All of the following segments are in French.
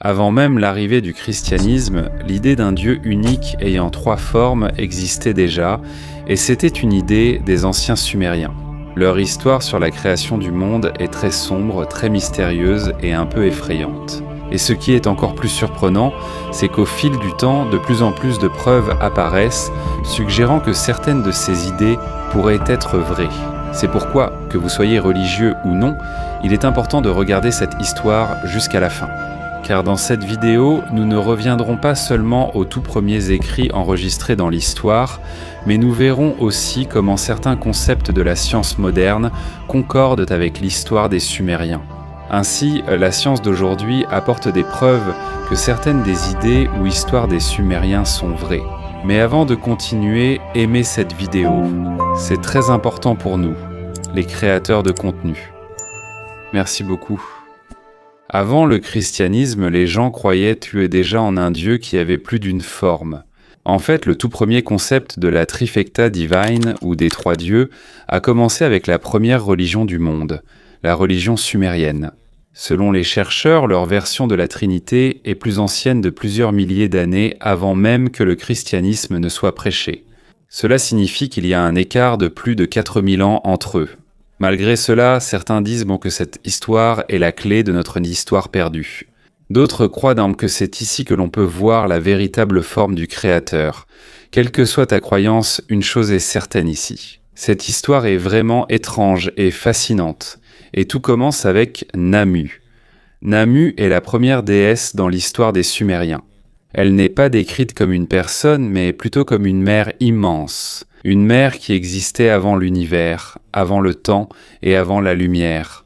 Avant même l'arrivée du christianisme, l'idée d'un Dieu unique ayant trois formes existait déjà, et c'était une idée des anciens Sumériens. Leur histoire sur la création du monde est très sombre, très mystérieuse et un peu effrayante. Et ce qui est encore plus surprenant, c'est qu'au fil du temps, de plus en plus de preuves apparaissent, suggérant que certaines de ces idées pourraient être vraies. C'est pourquoi, que vous soyez religieux ou non, il est important de regarder cette histoire jusqu'à la fin. Car dans cette vidéo, nous ne reviendrons pas seulement aux tout premiers écrits enregistrés dans l'histoire, mais nous verrons aussi comment certains concepts de la science moderne concordent avec l'histoire des Sumériens. Ainsi, la science d'aujourd'hui apporte des preuves que certaines des idées ou histoires des Sumériens sont vraies. Mais avant de continuer, aimez cette vidéo. C'est très important pour nous, les créateurs de contenu. Merci beaucoup. Avant le christianisme, les gens croyaient tuer déjà en un Dieu qui avait plus d'une forme. En fait, le tout premier concept de la trifecta divine, ou des trois dieux, a commencé avec la première religion du monde, la religion sumérienne. Selon les chercheurs, leur version de la Trinité est plus ancienne de plusieurs milliers d'années avant même que le christianisme ne soit prêché. Cela signifie qu'il y a un écart de plus de 4000 ans entre eux. Malgré cela, certains disent que cette histoire est la clé de notre histoire perdue. D'autres croient donc que c'est ici que l'on peut voir la véritable forme du Créateur. Quelle que soit ta croyance, une chose est certaine ici. Cette histoire est vraiment étrange et fascinante. Et tout commence avec Namu. Namu est la première déesse dans l'histoire des Sumériens. Elle n'est pas décrite comme une personne, mais plutôt comme une mer immense. Une mer qui existait avant l'univers, avant le temps et avant la lumière.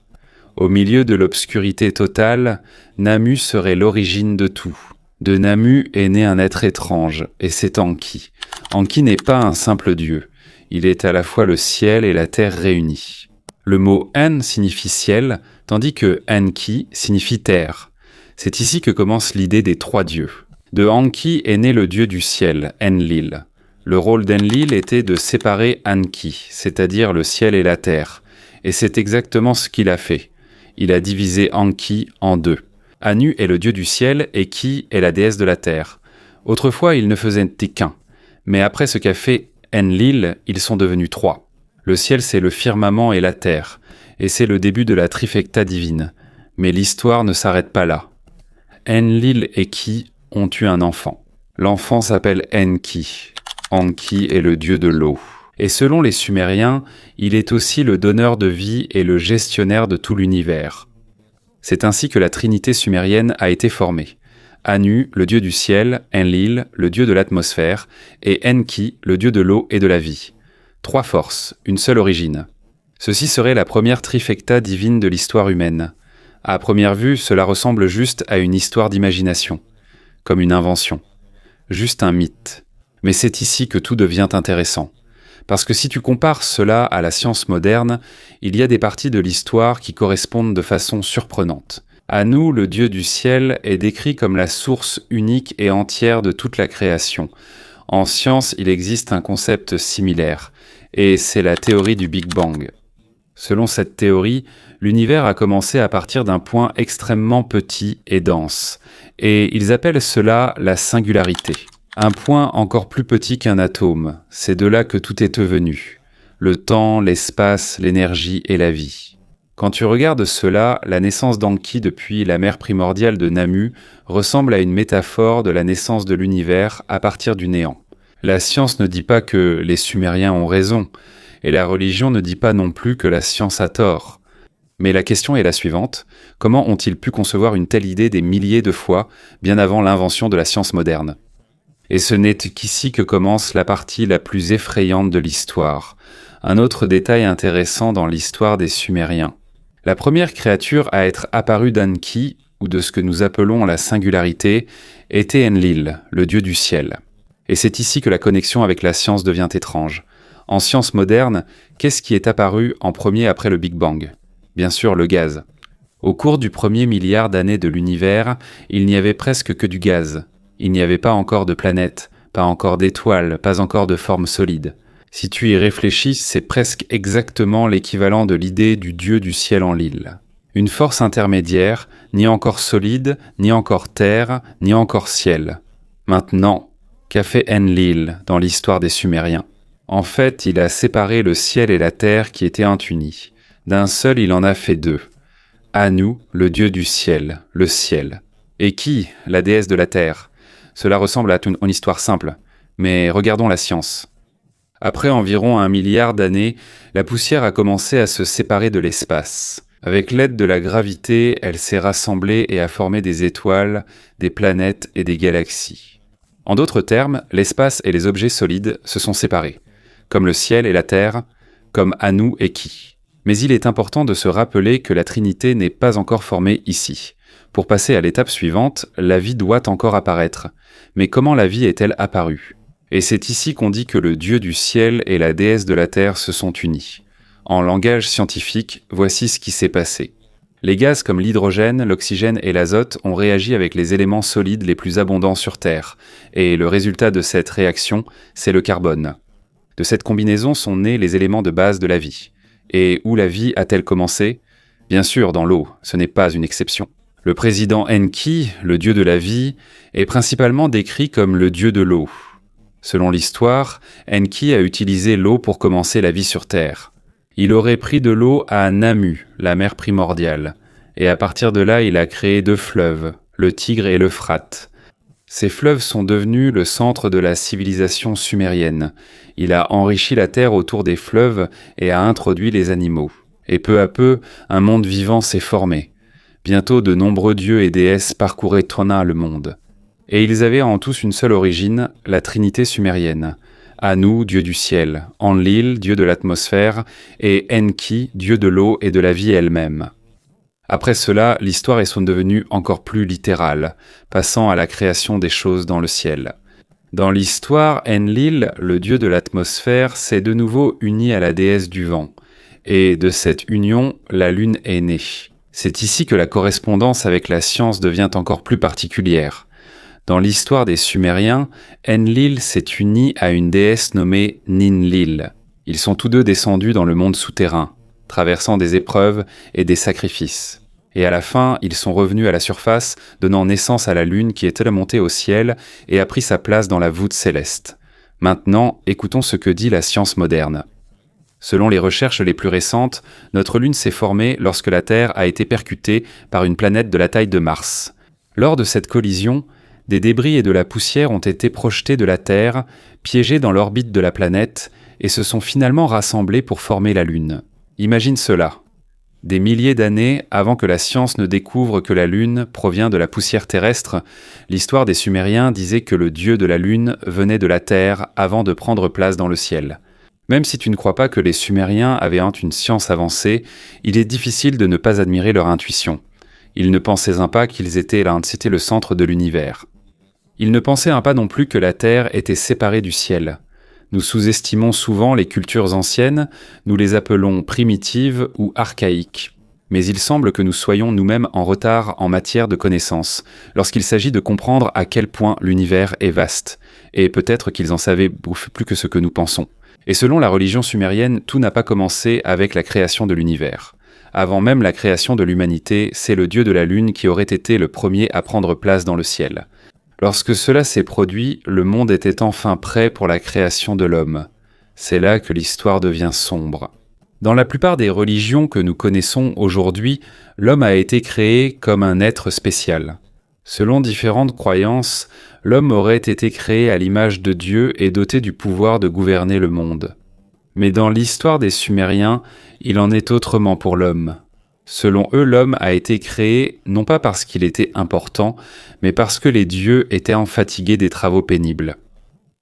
Au milieu de l'obscurité totale, Namu serait l'origine de tout. De Namu est né un être étrange, et c'est Enki. Enki n'est pas un simple dieu. Il est à la fois le ciel et la terre réunis. Le mot En signifie ciel, tandis que Enki signifie terre. C'est ici que commence l'idée des trois dieux. De Enki est né le dieu du ciel, Enlil. Le rôle d'Enlil était de séparer Enki, c'est-à-dire le ciel et la terre. Et c'est exactement ce qu'il a fait. Il a divisé Enki en deux. Anu est le dieu du ciel et Ki est la déesse de la terre. Autrefois, ils ne faisaient qu'un. Mais après ce qu'a fait Enlil, ils sont devenus trois. Le ciel, c'est le firmament et la terre. Et c'est le début de la trifecta divine. Mais l'histoire ne s'arrête pas là. Enlil et Ki ont eu un enfant. L'enfant s'appelle Enki. Enki est le dieu de l'eau. Et selon les Sumériens, il est aussi le donneur de vie et le gestionnaire de tout l'univers. C'est ainsi que la trinité sumérienne a été formée. Anu, le dieu du ciel, Enlil, le dieu de l'atmosphère, et Enki, le dieu de l'eau et de la vie. Trois forces, une seule origine. Ceci serait la première trifecta divine de l'histoire humaine. À première vue, cela ressemble juste à une histoire d'imagination, comme une invention, juste un mythe. Mais c'est ici que tout devient intéressant. Parce que si tu compares cela à la science moderne, il y a des parties de l'histoire qui correspondent de façon surprenante. Anu, le dieu du ciel, est décrit comme la source unique et entière de toute la création. En science, il existe un concept similaire, et c'est la théorie du Big Bang. Selon cette théorie, l'univers a commencé à partir d'un point extrêmement petit et dense, et ils appellent cela la singularité. Un point encore plus petit qu'un atome, c'est de là que tout est venu. Le temps, l'espace, l'énergie et la vie. Quand tu regardes cela, la naissance d'Enki depuis la mer primordiale de Namu ressemble à une métaphore de la naissance de l'univers à partir du néant. La science ne dit pas que les Sumériens ont raison, et la religion ne dit pas non plus que la science a tort. Mais la question est la suivante, comment ont-ils pu concevoir une telle idée des milliers de fois, bien avant l'invention de la science moderne ? Et ce n'est qu'ici que commence la partie la plus effrayante de l'histoire. Un autre détail intéressant dans l'histoire des Sumériens. La première créature à être apparue d'Enki, ou de ce que nous appelons la singularité, était Enlil, le dieu du ciel. Et c'est ici que la connexion avec la science devient étrange. En science moderne, qu'est-ce qui est apparu en premier après le Big Bang ? Bien sûr, le gaz. Au cours du premier milliard d'années de l'univers, il n'y avait presque que du gaz. Il n'y avait pas encore de planètes, pas encore d'étoiles, pas encore de forme solide. Si tu y réfléchis, c'est presque exactement l'équivalent de l'idée du dieu du ciel Enlil. Une force intermédiaire, ni encore solide, ni encore terre, ni encore ciel. Maintenant, qu'a fait Enlil dans l'histoire des Sumériens? En fait, il a séparé le ciel et la terre qui étaient unis. D'un seul, il en a fait deux. Anu, le dieu du ciel, le ciel. Et qui, la déesse de la terre? Cela ressemble à une histoire simple, mais regardons la science. Après environ 1 milliard d'années, la poussière a commencé à se séparer de l'espace. Avec l'aide de la gravité, elle s'est rassemblée et a formé des étoiles, des planètes et des galaxies. En d'autres termes, l'espace et les objets solides se sont séparés, comme le ciel et la terre, comme Anu et Ki. Mais il est important de se rappeler que la Trinité n'est pas encore formée ici. Pour passer à l'étape suivante, la vie doit encore apparaître. Mais comment la vie est-elle apparue? Et c'est ici qu'on dit que le dieu du ciel et la déesse de la terre se sont unis. En langage scientifique, voici ce qui s'est passé. Les gaz comme l'hydrogène, l'oxygène et l'azote ont réagi avec les éléments solides les plus abondants sur Terre, et le résultat de cette réaction, c'est le carbone. De cette combinaison sont nés les éléments de base de la vie. Et où la vie a-t-elle commencé? Bien sûr, dans l'eau, ce n'est pas une exception. Le président Enki, le dieu de la vie, est principalement décrit comme le dieu de l'eau. Selon l'histoire, Enki a utilisé l'eau pour commencer la vie sur Terre. Il aurait pris de l'eau à Namu, la mer primordiale, et à partir de là, il a créé 2 fleuves, le Tigre et l'Euphrate. Ces fleuves sont devenus le centre de la civilisation sumérienne. Il a enrichi la terre autour des fleuves et a introduit les animaux. Et peu à peu, un monde vivant s'est formé. Bientôt, de nombreux dieux et déesses parcouraient le monde. Et ils avaient en tous une seule origine, la trinité sumérienne. Anu, dieu du ciel, Enlil, dieu de l'atmosphère, et Enki, dieu de l'eau et de la vie elle-même. Après cela, l'histoire est devenue encore plus littérale, passant à la création des choses dans le ciel. Dans l'histoire, Enlil, le dieu de l'atmosphère, s'est de nouveau uni à la déesse du vent. Et de cette union, la lune est née. C'est ici que la correspondance avec la science devient encore plus particulière. Dans l'histoire des Sumériens, Enlil s'est uni à une déesse nommée Ninlil. Ils sont tous deux descendus dans le monde souterrain, traversant des épreuves et des sacrifices. Et à la fin, ils sont revenus à la surface, donnant naissance à la lune qui est montée au ciel et a pris sa place dans la voûte céleste. Maintenant, écoutons ce que dit la science moderne. Selon les recherches les plus récentes, notre lune s'est formée lorsque la Terre a été percutée par une planète de la taille de Mars. Lors de cette collision, des débris et de la poussière ont été projetés de la Terre, piégés dans l'orbite de la planète, et se sont finalement rassemblés pour former la Lune. Imagine cela. Des milliers d'années avant que la science ne découvre que la Lune provient de la poussière terrestre, l'histoire des Sumériens disait que le dieu de la Lune venait de la Terre avant de prendre place dans le ciel. Même si tu ne crois pas que les Sumériens avaient une science avancée, il est difficile de ne pas admirer leur intuition. Ils ne pensaient pas qu'ils étaient le centre de l'univers. Ils ne pensaient pas non plus que la Terre était séparée du ciel. Nous sous-estimons souvent les cultures anciennes, nous les appelons primitives ou archaïques. Mais il semble que nous soyons nous-mêmes en retard en matière de connaissances, lorsqu'il s'agit de comprendre à quel point l'univers est vaste. Et peut-être qu'ils en savaient plus que ce que nous pensons. Et selon la religion sumérienne, tout n'a pas commencé avec la création de l'univers. Avant même la création de l'humanité, c'est le dieu de la lune qui aurait été le premier à prendre place dans le ciel. Lorsque cela s'est produit, le monde était enfin prêt pour la création de l'homme. C'est là que l'histoire devient sombre. Dans la plupart des religions que nous connaissons aujourd'hui, l'homme a été créé comme un être spécial. Selon différentes croyances, l'homme aurait été créé à l'image de Dieu et doté du pouvoir de gouverner le monde. Mais dans l'histoire des Sumériens, il en est autrement pour l'homme. Selon eux, l'homme a été créé non pas parce qu'il était important, mais parce que les dieux étaient fatigués des travaux pénibles.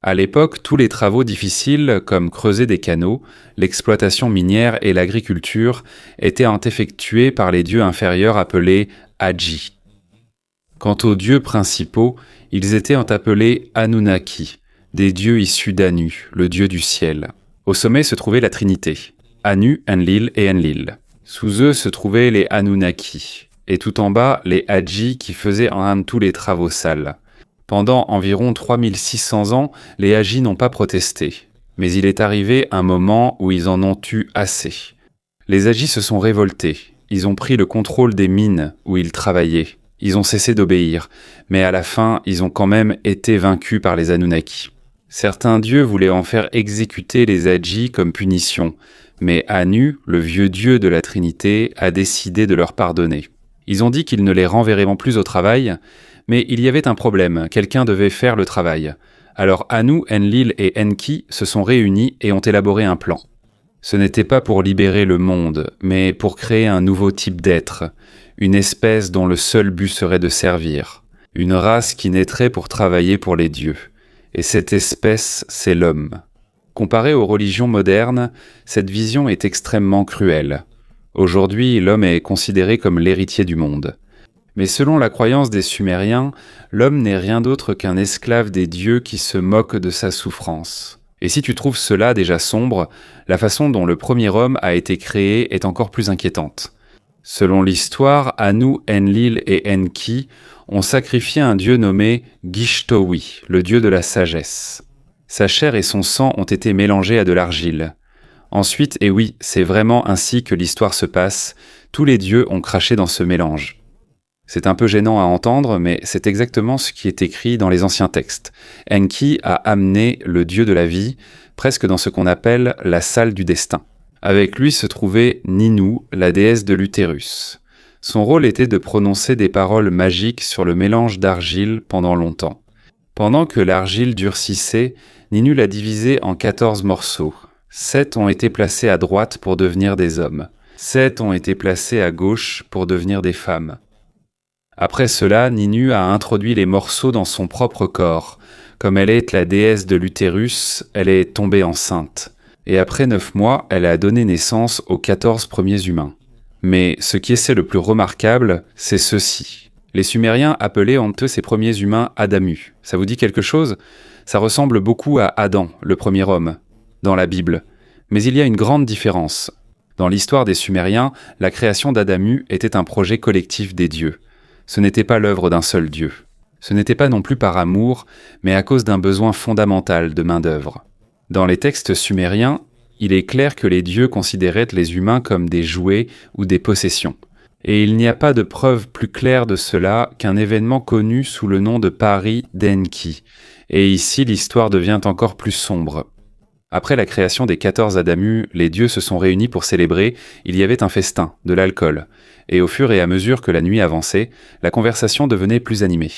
À l'époque, tous les travaux difficiles, comme creuser des canaux, l'exploitation minière et l'agriculture, étaient effectués par les dieux inférieurs appelés Aji. Quant aux dieux principaux, ils étaient appelés Anunnaki, des dieux issus d'Anu, le dieu du ciel. Au sommet se trouvait la Trinité, Anu, Enlil et Enlil. Sous eux se trouvaient les Anunnaki, et tout en bas, les Aji qui faisaient tous les travaux sales. Pendant environ 3600 ans, les Aji n'ont pas protesté. Mais il est arrivé un moment où ils en ont eu assez. Les Aji se sont révoltés. ils ont pris le contrôle des mines où ils travaillaient. Ils ont cessé d'obéir, mais à la fin, ils ont quand même été vaincus par les Anunnaki. Certains dieux voulaient en faire exécuter les Adji comme punition, mais Anu, le vieux dieu de la Trinité, a décidé de leur pardonner. Ils ont dit qu'ils ne les renverront plus au travail, mais il y avait un problème, quelqu'un devait faire le travail. Alors Anu, Enlil et Enki se sont réunis et ont élaboré un plan. Ce n'était pas pour libérer le monde, mais pour créer un nouveau type d'être, une espèce dont le seul but serait de servir, une race qui naîtrait pour travailler pour les dieux. Et cette espèce, c'est l'homme. Comparé aux religions modernes, cette vision est extrêmement cruelle. Aujourd'hui, l'homme est considéré comme l'héritier du monde. Mais selon la croyance des Sumériens, l'homme n'est rien d'autre qu'un esclave des dieux qui se moque de sa souffrance. Et si tu trouves cela déjà sombre, la façon dont le premier homme a été créé est encore plus inquiétante. Selon l'histoire, Anu, Enlil et Enki ont sacrifié un dieu nommé Gishtowi, le dieu de la sagesse. Sa chair et son sang ont été mélangés à de l'argile. Ensuite, et oui, c'est vraiment ainsi que l'histoire se passe, tous les dieux ont craché dans ce mélange. C'est un peu gênant à entendre, mais c'est exactement ce qui est écrit dans les anciens textes. Enki a amené le dieu de la vie, presque dans ce qu'on appelle la salle du destin. Avec lui se trouvait Ninu, la déesse de l'utérus. Son rôle était de prononcer des paroles magiques sur le mélange d'argile pendant longtemps. Pendant que l'argile durcissait, Ninu l'a divisée en 14 morceaux. 7 ont été placés à droite pour devenir des hommes. 7 ont été placés à gauche pour devenir des femmes. Après cela, Ninu a introduit les morceaux dans son propre corps. Comme elle est la déesse de l'utérus, elle est tombée enceinte. Et après 9 mois, elle a donné naissance aux 14 premiers humains. Mais ce qui est le plus remarquable, c'est ceci. Les Sumériens appelaient entre eux ces premiers humains Adamu. Ça vous dit quelque chose ? Ça ressemble beaucoup à Adam, le premier homme, dans la Bible. Mais il y a une grande différence. Dans l'histoire des Sumériens, la création d'Adamu était un projet collectif des dieux. Ce n'était pas l'œuvre d'un seul dieu. Ce n'était pas non plus par amour, mais à cause d'un besoin fondamental de main-d'œuvre. Dans les textes sumériens, il est clair que les dieux considéraient les humains comme des jouets ou des possessions. Et il n'y a pas de preuve plus claire de cela qu'un événement connu sous le nom de Pari d'Enki. Et ici, l'histoire devient encore plus sombre. Après la création des 14 Adamu, les dieux se sont réunis pour célébrer, il y avait un festin, de l'alcool. Et au fur et à mesure que la nuit avançait, la conversation devenait plus animée.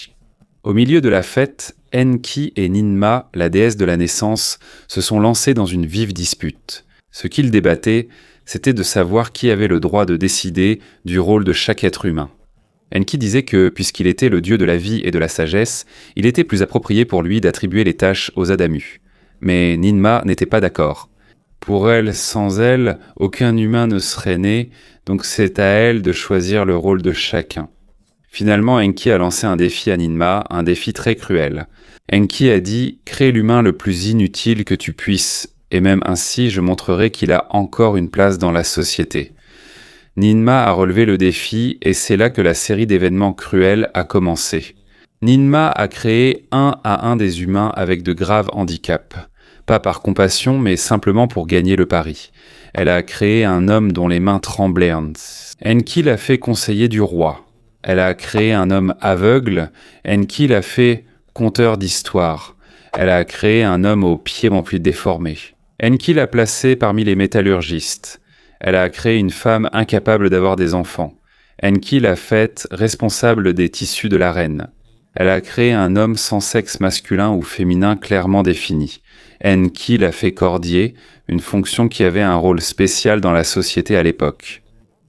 Au milieu de la fête, Enki et Ninma, la déesse de la naissance, se sont lancés dans une vive dispute. Ce qu'ils débattaient, c'était de savoir qui avait le droit de décider du rôle de chaque être humain. Enki disait que, puisqu'il était le dieu de la vie et de la sagesse, il était plus approprié pour lui d'attribuer les tâches aux Adamu. Mais Ninma n'était pas d'accord. Pour elle, sans elle, aucun humain ne serait né, donc c'est à elle de choisir le rôle de chacun. Finalement, Enki a lancé un défi à Ninma, un défi très cruel. Enki a dit « Crée l'humain le plus inutile que tu puisses, et même ainsi je montrerai qu'il a encore une place dans la société. » Ninma a relevé le défi, et c'est là que la série d'événements cruels a commencé. Ninma a créé un à un des humains avec de graves handicaps. Pas par compassion, mais simplement pour gagner le pari. Elle a créé un homme dont les mains tremblaient. Enki l'a fait conseiller du roi. Elle a créé un homme aveugle. Enki l'a fait conteur d'histoire. Elle a créé un homme aux pieds remplis déformés. Enki l'a placé parmi les métallurgistes. Elle a créé une femme incapable d'avoir des enfants. Enki l'a faite responsable des tissus de la reine. Elle a créé un homme sans sexe masculin ou féminin clairement défini. Enki l'a fait cordier, une fonction qui avait un rôle spécial dans la société à l'époque.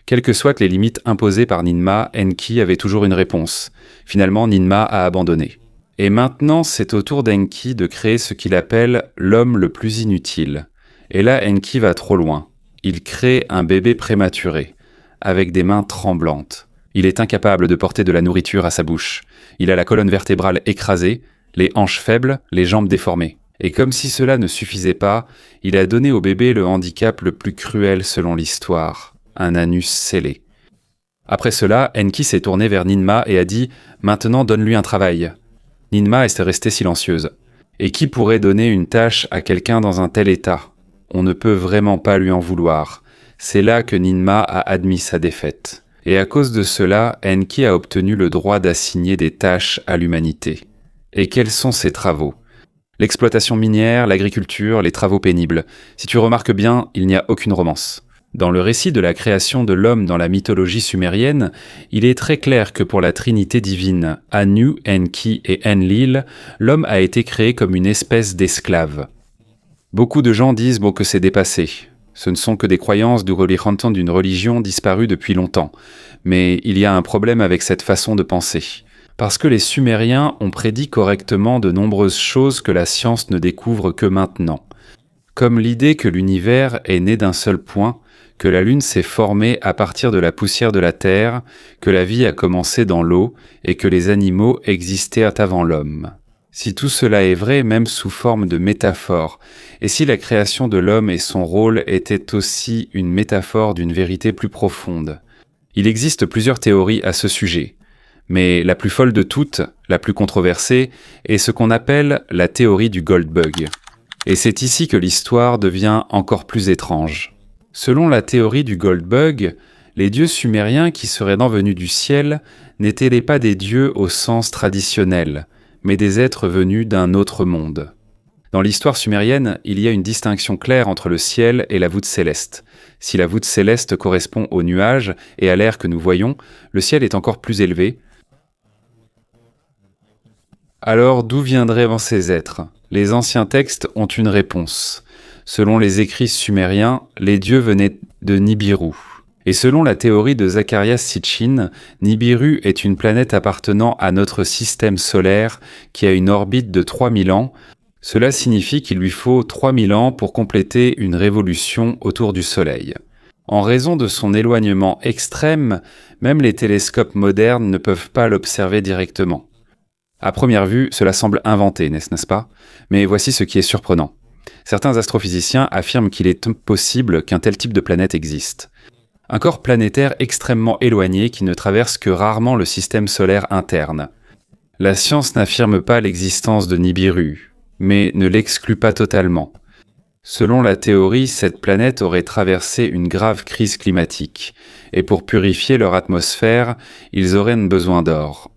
Quelles que soient les limites imposées par Ninma, Enki avait toujours une réponse. Finalement, Ninma a abandonné. Et maintenant, c'est au tour d'Enki de créer ce qu'il appelle l'homme le plus inutile. Et là, Enki va trop loin. Il crée un bébé prématuré, avec des mains tremblantes. Il est incapable de porter de la nourriture à sa bouche. Il a la colonne vertébrale écrasée, les hanches faibles, les jambes déformées. Et comme si cela ne suffisait pas, il a donné au bébé le handicap le plus cruel selon l'histoire, un anus scellé. Après cela, Enki s'est tourné vers Ninma et a dit « Maintenant donne-lui un travail ». Ninma est restée silencieuse. Et qui pourrait donner une tâche à quelqu'un dans un tel état ? On ne peut vraiment pas lui en vouloir. C'est là que Ninmah a admis sa défaite. Et à cause de cela, Enki a obtenu le droit d'assigner des tâches à l'humanité. Et quels sont ces travaux ? L'exploitation minière, l'agriculture, les travaux pénibles. Si tu remarques bien, il n'y a aucune romance. Dans le récit de la création de l'homme dans la mythologie sumérienne, il est très clair que pour la trinité divine, Anu, Enki et Enlil, l'homme a été créé comme une espèce d'esclave. Beaucoup de gens disent que c'est dépassé. Ce ne sont que des croyances du religion d'une religion disparue depuis longtemps. Mais il y a un problème avec cette façon de penser. Parce que les Sumériens ont prédit correctement de nombreuses choses que la science ne découvre que maintenant. Comme l'idée que l'univers est né d'un seul point, que la Lune s'est formée à partir de la poussière de la Terre, que la vie a commencé dans l'eau et que les animaux existaient avant l'homme. Si tout cela est vrai, même sous forme de métaphore, et si la création de l'homme et son rôle étaient aussi une métaphore d'une vérité plus profonde. Il existe plusieurs théories à ce sujet, mais la plus folle de toutes, la plus controversée, est ce qu'on appelle la théorie du Goldbug. Et c'est ici que l'histoire devient encore plus étrange. Selon la théorie du Goldbug, les dieux sumériens qui seraient venus du ciel n'étaient pas des dieux au sens traditionnel, mais des êtres venus d'un autre monde. Dans l'histoire sumérienne, il y a une distinction claire entre le ciel et la voûte céleste. Si la voûte céleste correspond aux nuages et à l'air que nous voyons, le ciel est encore plus élevé. Alors d'où viendraient ces êtres ? Les anciens textes ont une réponse. Selon les écrits sumériens, les dieux venaient de Nibiru. Et selon la théorie de Zacharias Sitchin, Nibiru est une planète appartenant à notre système solaire qui a une orbite de 3000 ans. Cela signifie qu'il lui faut 3000 ans pour compléter une révolution autour du Soleil. En raison de son éloignement extrême, même les télescopes modernes ne peuvent pas l'observer directement. À première vue, cela semble inventé, n'est-ce pas ? Mais voici ce qui est surprenant. Certains astrophysiciens affirment qu'il est possible qu'un tel type de planète existe. Un corps planétaire extrêmement éloigné qui ne traverse que rarement le système solaire interne. La science n'affirme pas l'existence de Nibiru, mais ne l'exclut pas totalement. Selon la théorie, cette planète aurait traversé une grave crise climatique, et pour purifier leur atmosphère, ils auraient besoin d'or.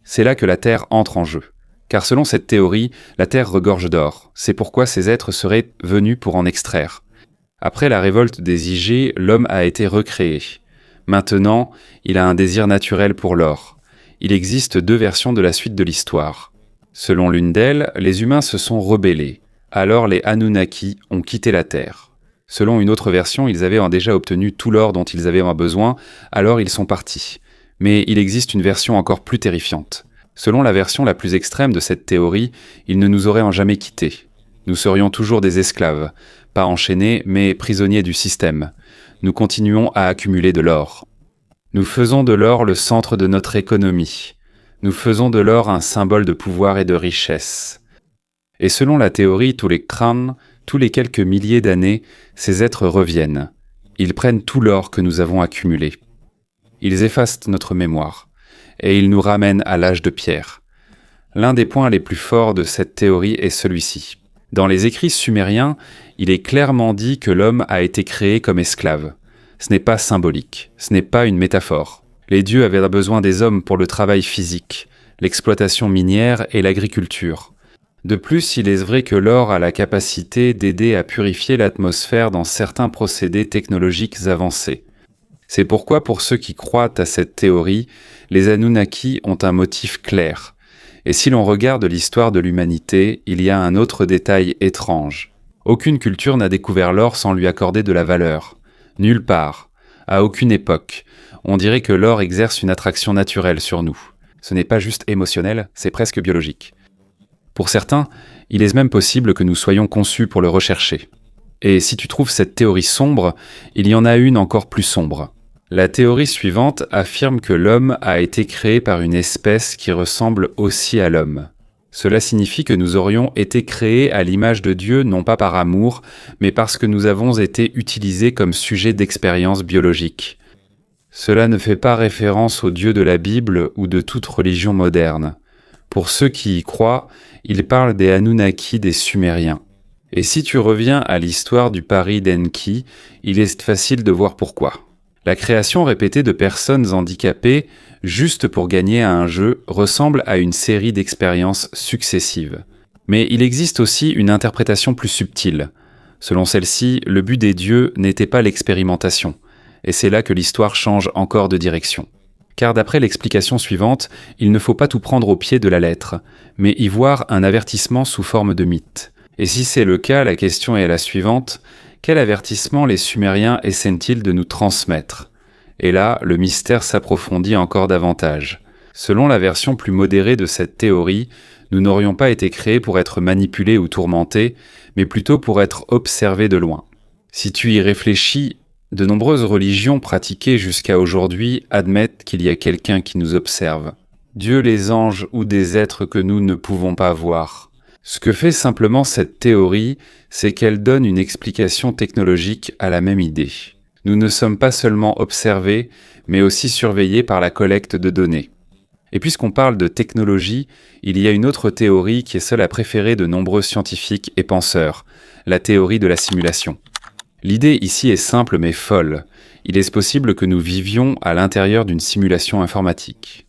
C'est là que la Terre entre en jeu. Car selon cette théorie, la Terre regorge d'or. C'est pourquoi ces êtres seraient venus pour en extraire. Après la révolte des IG, l'homme a été recréé. Maintenant, il a un désir naturel pour l'or. Il existe deux versions de la suite de l'histoire. Selon l'une d'elles, les humains se sont rebellés. Alors les Anunnaki ont quitté la Terre. Selon une autre version, ils avaient déjà obtenu tout l'or dont ils avaient besoin, alors ils sont partis. Mais il existe une version encore plus terrifiante. Selon la version la plus extrême de cette théorie, ils ne nous auraient jamais quittés. Nous serions toujours des esclaves, pas enchaînés, mais prisonniers du système. Nous continuons à accumuler de l'or. Nous faisons de l'or le centre de notre économie. Nous faisons de l'or un symbole de pouvoir et de richesse. Et selon la théorie, tous les quelques milliers d'années, ces êtres reviennent. Ils prennent tout l'or que nous avons accumulé. Ils effacent notre mémoire, et ils nous ramènent à l'âge de pierre. L'un des points les plus forts de cette théorie est celui-ci. Dans les écrits sumériens, il est clairement dit que l'homme a été créé comme esclave. Ce n'est pas symbolique, ce n'est pas une métaphore. Les dieux avaient besoin des hommes pour le travail physique, l'exploitation minière et l'agriculture. De plus, il est vrai que l'or a la capacité d'aider à purifier l'atmosphère dans certains procédés technologiques avancés. C'est pourquoi, pour ceux qui croient à cette théorie, les Anunnaki ont un motif clair. Et si l'on regarde l'histoire de l'humanité, il y a un autre détail étrange. Aucune culture n'a découvert l'or sans lui accorder de la valeur. Nulle part, à aucune époque. On dirait que l'or exerce une attraction naturelle sur nous. Ce n'est pas juste émotionnel, c'est presque biologique. Pour certains, il est même possible que nous soyons conçus pour le rechercher. Et si tu trouves cette théorie sombre, il y en a une encore plus sombre. La théorie suivante affirme que l'homme a été créé par une espèce qui ressemble aussi à l'homme. Cela signifie que nous aurions été créés à l'image de Dieu non pas par amour, mais parce que nous avons été utilisés comme sujet d'expérience biologique. Cela ne fait pas référence au Dieu de la Bible ou de toute religion moderne. Pour ceux qui y croient, il parle des Anunnaki des Sumériens. Et si tu reviens à l'histoire du pari d'Enki, il est facile de voir pourquoi. La création répétée de personnes handicapées, juste pour gagner à un jeu, ressemble à une série d'expériences successives. Mais il existe aussi une interprétation plus subtile. Selon celle-ci, le but des dieux n'était pas l'expérimentation, et c'est là que l'histoire change encore de direction. Car d'après l'explication suivante, il ne faut pas tout prendre au pied de la lettre, mais y voir un avertissement sous forme de mythe. Et si c'est le cas, la question est la suivante: quel avertissement les Sumériens essaient-ils de nous transmettre? Et là, le mystère s'approfondit encore davantage. Selon la version plus modérée de cette théorie, nous n'aurions pas été créés pour être manipulés ou tourmentés, mais plutôt pour être observés de loin. Si tu y réfléchis, de nombreuses religions pratiquées jusqu'à aujourd'hui admettent qu'il y a quelqu'un qui nous observe. Dieu, les anges ou des êtres que nous ne pouvons pas voir. Ce que fait simplement cette théorie, c'est qu'elle donne une explication technologique à la même idée. Nous ne sommes pas seulement observés, mais aussi surveillés par la collecte de données. Et puisqu'on parle de technologie, il y a une autre théorie qui est celle à préférer de nombreux scientifiques et penseurs, la théorie de la simulation. L'idée ici est simple mais folle. Il est possible que nous vivions à l'intérieur d'une simulation informatique.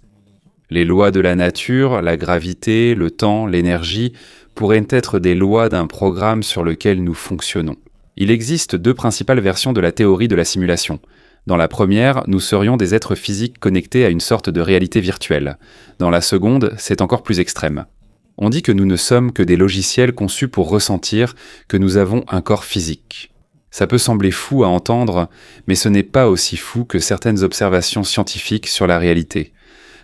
Les lois de la nature, la gravité, le temps, l'énergie pourraient être des lois d'un programme sur lequel nous fonctionnons. Il existe deux principales versions de la théorie de la simulation. Dans la première, nous serions des êtres physiques connectés à une sorte de réalité virtuelle. Dans la seconde, c'est encore plus extrême. On dit que nous ne sommes que des logiciels conçus pour ressentir que nous avons un corps physique. Ça peut sembler fou à entendre, mais ce n'est pas aussi fou que certaines observations scientifiques sur la réalité.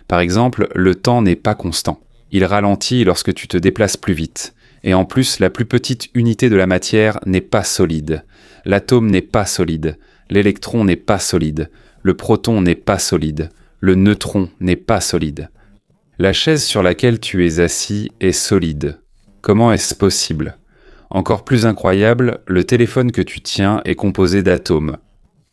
Par exemple, le temps n'est pas constant. Il ralentit lorsque tu te déplaces plus vite. Et en plus, la plus petite unité de la matière n'est pas solide. L'atome n'est pas solide. L'électron n'est pas solide. Le proton n'est pas solide. Le neutron n'est pas solide. La chaise sur laquelle tu es assis est solide. Comment est-ce possible ? Encore plus incroyable, le téléphone que tu tiens est composé d'atomes.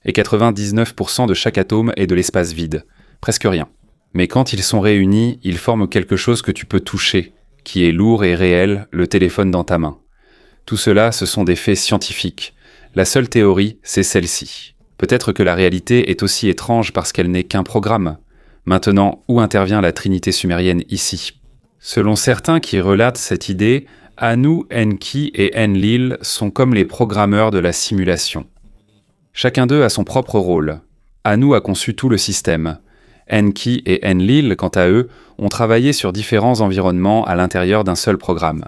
Et 99% de chaque atome est de l'espace vide. Presque rien. Mais quand ils sont réunis, ils forment quelque chose que tu peux toucher, qui est lourd et réel, le téléphone dans ta main. Tout cela, ce sont des faits scientifiques. La seule théorie, c'est celle-ci. Peut-être que la réalité est aussi étrange parce qu'elle n'est qu'un programme. Maintenant, où intervient la trinité sumérienne ici ? Selon certains qui relatent cette idée, Anu, Enki et Enlil sont comme les programmeurs de la simulation. Chacun d'eux a son propre rôle. Anu a conçu tout le système. Enki et Enlil, quant à eux, ont travaillé sur différents environnements à l'intérieur d'un seul programme.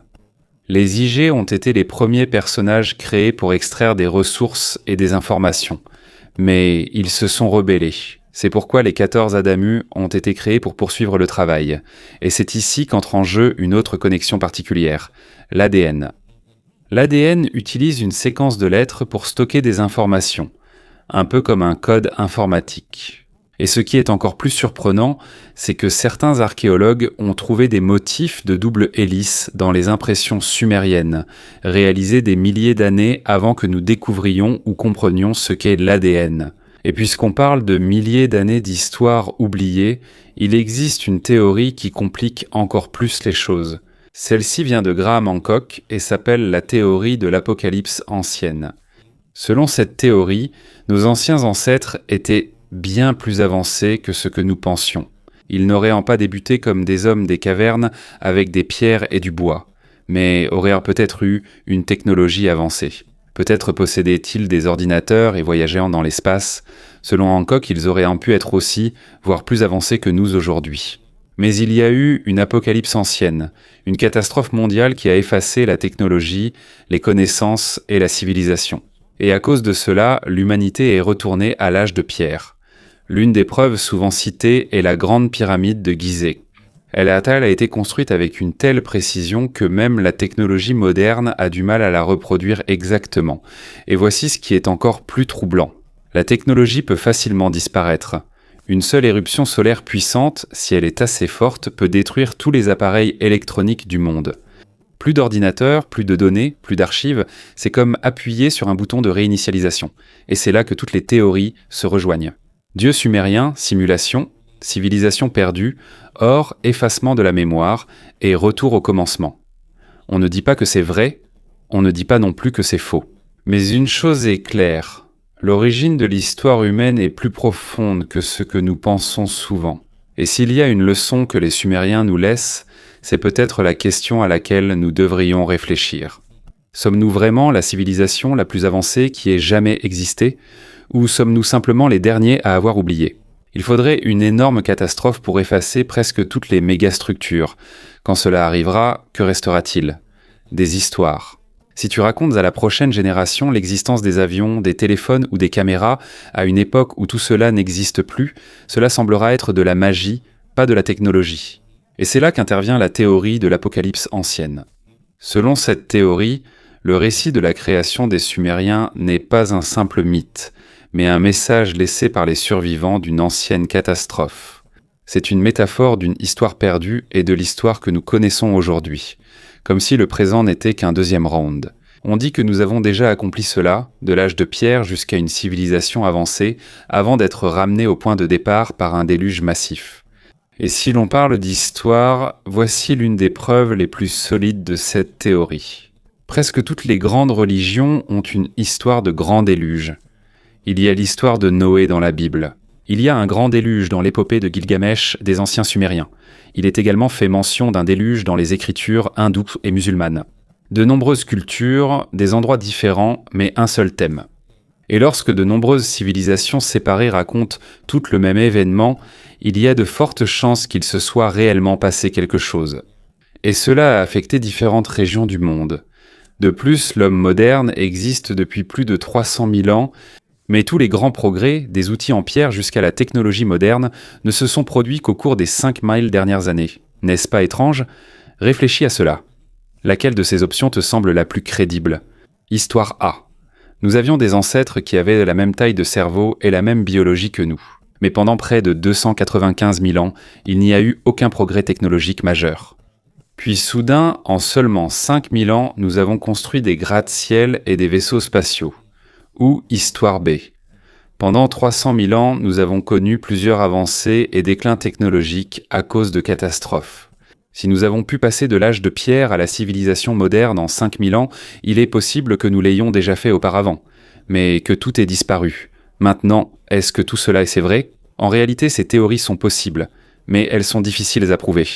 Les IG ont été les premiers personnages créés pour extraire des ressources et des informations, mais ils se sont rebellés. C'est pourquoi les 14 Adamu ont été créés pour poursuivre le travail, et c'est ici qu'entre en jeu une autre connexion particulière, l'ADN. L'ADN utilise une séquence de lettres pour stocker des informations, un peu comme un code informatique. Et ce qui est encore plus surprenant, c'est que certains archéologues ont trouvé des motifs de double hélice dans les impressions sumériennes, réalisées des milliers d'années avant que nous découvrions ou comprenions ce qu'est l'ADN. Et puisqu'on parle de milliers d'années d'histoire oubliée, il existe une théorie qui complique encore plus les choses. Celle-ci vient de Graham Hancock et s'appelle la théorie de l'apocalypse ancienne. Selon cette théorie, nos anciens ancêtres étaient bien plus avancés que ce que nous pensions. Ils n'auraient pas débuté comme des hommes des cavernes avec des pierres et du bois, mais auraient peut-être eu une technologie avancée. Peut-être possédaient-ils des ordinateurs et voyageant dans l'espace. Selon Hancock, ils auraient pu être aussi, voire plus avancés que nous aujourd'hui. Mais il y a eu une apocalypse ancienne, une catastrophe mondiale qui a effacé la technologie, les connaissances et la civilisation. Et à cause de cela, l'humanité est retournée à l'âge de pierre. L'une des preuves souvent citées est la grande pyramide de Gizeh. Elle a été construite avec une telle précision que même la technologie moderne a du mal à la reproduire exactement. Et voici ce qui est encore plus troublant. La technologie peut facilement disparaître. Une seule éruption solaire puissante, si elle est assez forte, peut détruire tous les appareils électroniques du monde. Plus d'ordinateurs, plus de données, plus d'archives, c'est comme appuyer sur un bouton de réinitialisation. Et c'est là que toutes les théories se rejoignent. Dieu sumérien, simulation, civilisation perdue, or effacement de la mémoire et retour au commencement. On ne dit pas que c'est vrai, On ne dit pas non plus que c'est faux. Mais une chose est claire, l'origine de l'histoire humaine est plus profonde que ce que nous pensons souvent. Et s'il y a une leçon que les Sumériens nous laissent, c'est peut-être la question à laquelle nous devrions réfléchir. Sommes-nous vraiment la civilisation la plus avancée qui ait jamais existé, ou sommes-nous simplement les derniers à avoir oublié ? Il faudrait une énorme catastrophe pour effacer presque toutes les mégastructures. Quand cela arrivera, que restera-t-il ? Des histoires. Si tu racontes à la prochaine génération l'existence des avions, des téléphones ou des caméras à une époque où tout cela n'existe plus, cela semblera être de la magie, pas de la technologie. Et c'est là qu'intervient la théorie de l'Apocalypse ancienne. Selon cette théorie, le récit de la création des Sumériens n'est pas un simple mythe, mais un message laissé par les survivants d'une ancienne catastrophe. C'est une métaphore d'une histoire perdue et de l'histoire que nous connaissons aujourd'hui, comme si le présent n'était qu'un deuxième round. On dit que nous avons déjà accompli cela, de l'âge de pierre jusqu'à une civilisation avancée, avant d'être ramenés au point de départ par un déluge massif. Et si l'on parle d'histoire, voici l'une des preuves les plus solides de cette théorie. Presque toutes les grandes religions ont une histoire de grand déluge. Il y a l'histoire de Noé dans la Bible. Il y a un grand déluge dans l'épopée de Gilgamesh des anciens Sumériens. Il est également fait mention d'un déluge dans les écritures hindoues et musulmanes. De nombreuses cultures, des endroits différents, mais un seul thème. Et lorsque de nombreuses civilisations séparées racontent toutes le même événement, il y a de fortes chances qu'il se soit réellement passé quelque chose. Et cela a affecté différentes régions du monde. De plus, l'homme moderne existe depuis plus de 300 000 ans, mais tous les grands progrès, des outils en pierre jusqu'à la technologie moderne, ne se sont produits qu'au cours des 5000 dernières années. N'est-ce pas étrange ? Réfléchis à cela. Laquelle de ces options te semble la plus crédible ? Histoire A. Nous avions des ancêtres qui avaient la même taille de cerveau et la même biologie que nous. Mais pendant près de 295 000 ans, il n'y a eu aucun progrès technologique majeur. Puis soudain, en seulement 5000 ans, nous avons construit des gratte-ciel et des vaisseaux spatiaux. Ou Histoire B. Pendant 300 000 ans, nous avons connu plusieurs avancées et déclins technologiques à cause de catastrophes. Si nous avons pu passer de l'âge de pierre à la civilisation moderne en 5000 ans, il est possible que nous l'ayons déjà fait auparavant, mais que tout ait disparu. Maintenant, est-ce que tout cela c'est vrai ? En réalité, ces théories sont possibles, mais elles sont difficiles à prouver.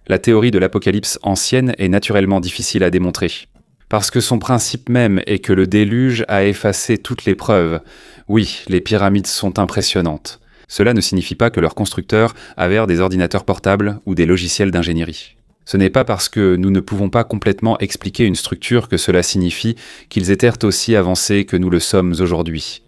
La théorie de l'Apocalypse ancienne est naturellement difficile à démontrer. Parce que son principe même est que le déluge a effacé toutes les preuves. Oui, les pyramides sont impressionnantes. Cela ne signifie pas que leurs constructeurs avaient des ordinateurs portables ou des logiciels d'ingénierie. Ce n'est pas parce que nous ne pouvons pas complètement expliquer une structure que cela signifie qu'ils étaient aussi avancés que nous le sommes aujourd'hui.